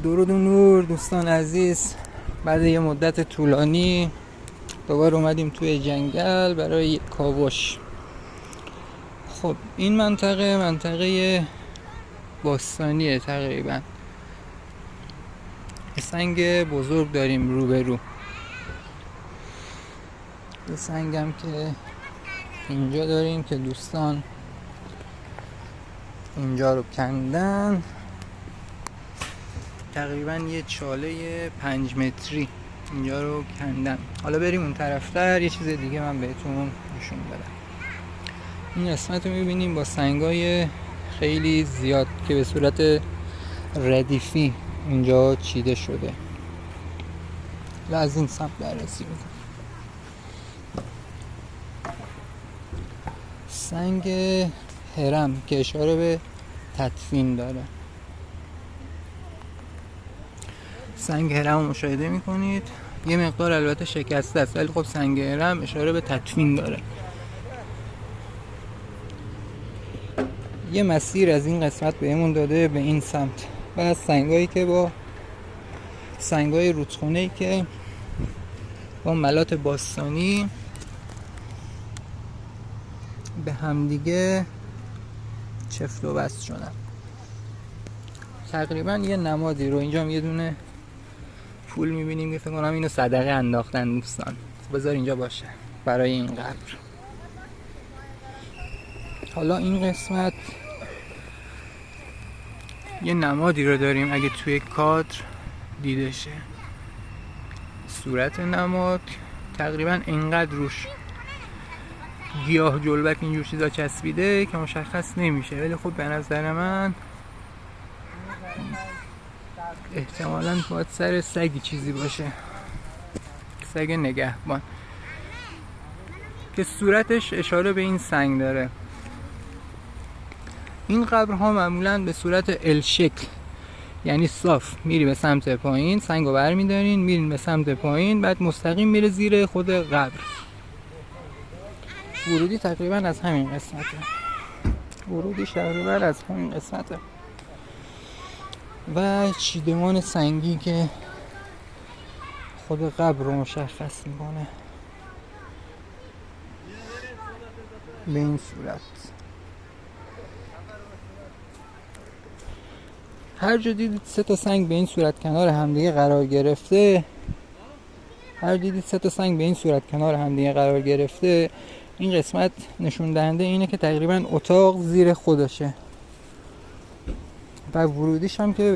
درود و نور دوستان عزیز. بعد یه مدت طولانی دوباره اومدیم توی جنگل برای یک کاوش. خب این منطقه باستانیه تقریبا. سنگ بزرگ داریم روبرو. یه سنگم که اینجا داریم که دوستان اینجا رو کندن، تقریبا یه چاله 5 متری اینجا رو کندن. حالا بریم اون طرفتر یه چیز دیگه من بهتون نشون بدم. این قسمت رو میبینیم با سنگای خیلی زیاد که به صورت ردیفی اینجا چیده شده. از این سمت بررسی میکنم. سنگ هرم که اشاره به تدفین داره. سنگ هرم رو مشاهده میکنید، یه مقدار البته شکسته است ولی خب سنگ هرم اشاره به تدفین داره. یه مسیر از این قسمت بهمون داده به این سمت و از سنگایی که با سنگای رودخونه‌ای که با ملات باستانی به همدیگه چفت و بست شدن. تقریبا یه نمادی رو اینجا یه دونه پول میبینیم که فکر کنم اینو صدقه انداختن دوستان. بذار اینجا باشه برای این قبر. حالا این قسمت یه نمادی رو داریم اگه توی کادر دیده شه. صورت نماد تقریبا اینقدر روش گیاه جلبک اینجور چیزا چسبیده که مشخص نمیشه، ولی خب به نظر من احتمالاً باید سر سگی چیزی باشه، سگ نگهبان که صورتش اشاره به این سنگ داره. این قبرها معمولاً به صورت ال شکل، یعنی صاف میری به سمت پایین، سنگو برمیدارین میرین به سمت پایین، بعد مستقیم میره زیر خود قبر. ورودی تقریبا از همین قسمته. و چیدمان سنگی که خود قبر رو مشخص میکنه به این صورت. هر جا دیدید 3 تا سنگ به این صورت کنار همدیگه قرار گرفته، این قسمت نشون دهنده اینه که تقریبا اتاق زیر خودشه و ورودیش هم که